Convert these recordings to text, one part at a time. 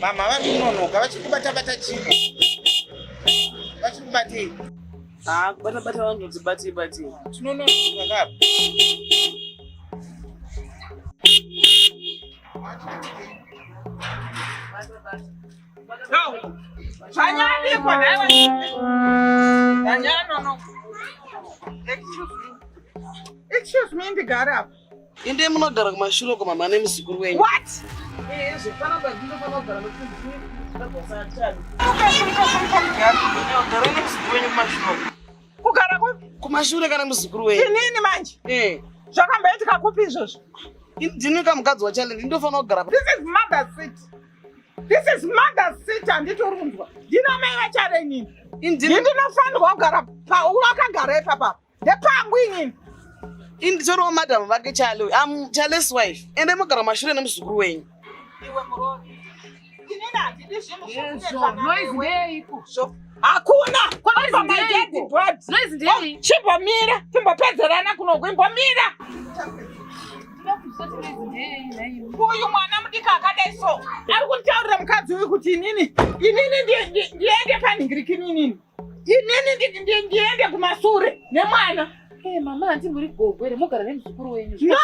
Mama vanononoka vachikubata-bata chino. Vachikubatei. Kubata-bata vanotibate-bate. Tinononoka ngapa. Excuse me, ndigara. Inde munogara kumashure kwa mama nemuzukuru wenyu. What? Kugara kumashure kana muzukuru wenyu. Inini manje? Zvakamboitika kupi izvozvo? Ndinika mukadzi wachale ndinofana kugara. This is mother's seat. This is mother's seat anditorunzwa. Ndina mai vachare inini. Ndinofanirwa kugara wakagara ipapa. Ndepangu inini. Inditoriwo madam vake Chale. I'm Chale's wife. Ende mugara mashure nemuzukuru wenyu. Iwe murori. Inini handidi Noise hakuna. Noise ndei. Chimbomira. Timbopedzerana kuno imbomira. Uyu mwana mudiki akadai so. Ari kutaurira mukadzi uyu kuti inini ndiende panhingirikini inini. Inini ndiende kumasure nemwana. Hey mama, anti muri gogwere mugara nemuzukuru wenyu. No,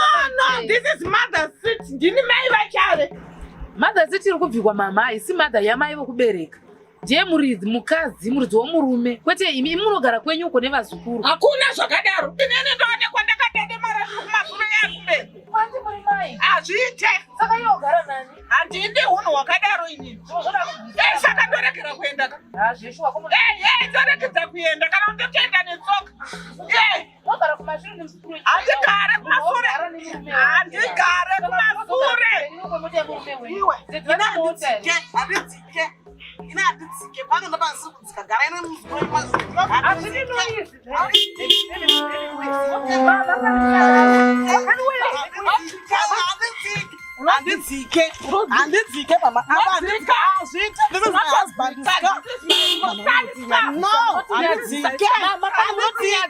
this is mother's seat. Ndini mai vachare. Mother's seat iri kubvikwa mama, isi mother yamai vokubereka. Ndiye muridzi mukadzi, muridzi womurume. Kwete imi munogara kwenyu uko nevazukuru. Hakuna zvakadaro. Inini ndoonekwa ndakadedemara kumasure yakumberi. Anti muri mai. Hazviite. Saka iye ogara nani? Handidi hunhu hwakadaro inini. Saka ndoregera kuenda ka. Zveshuwa komo. Ndoregedza kuenda kana undotoenda netsoka. Mogara kumashure nemuzukuru wenyu. Handigare kumasure. Handigare kumasure. Iwe. Handitsike. Ina handitsike. Pano ndabasi kudzikagara ine muzukuru wenyu mazukuru. Hazvidi noisi. Handitsike mama. This is my husband. No. Handitsike. Handitsike.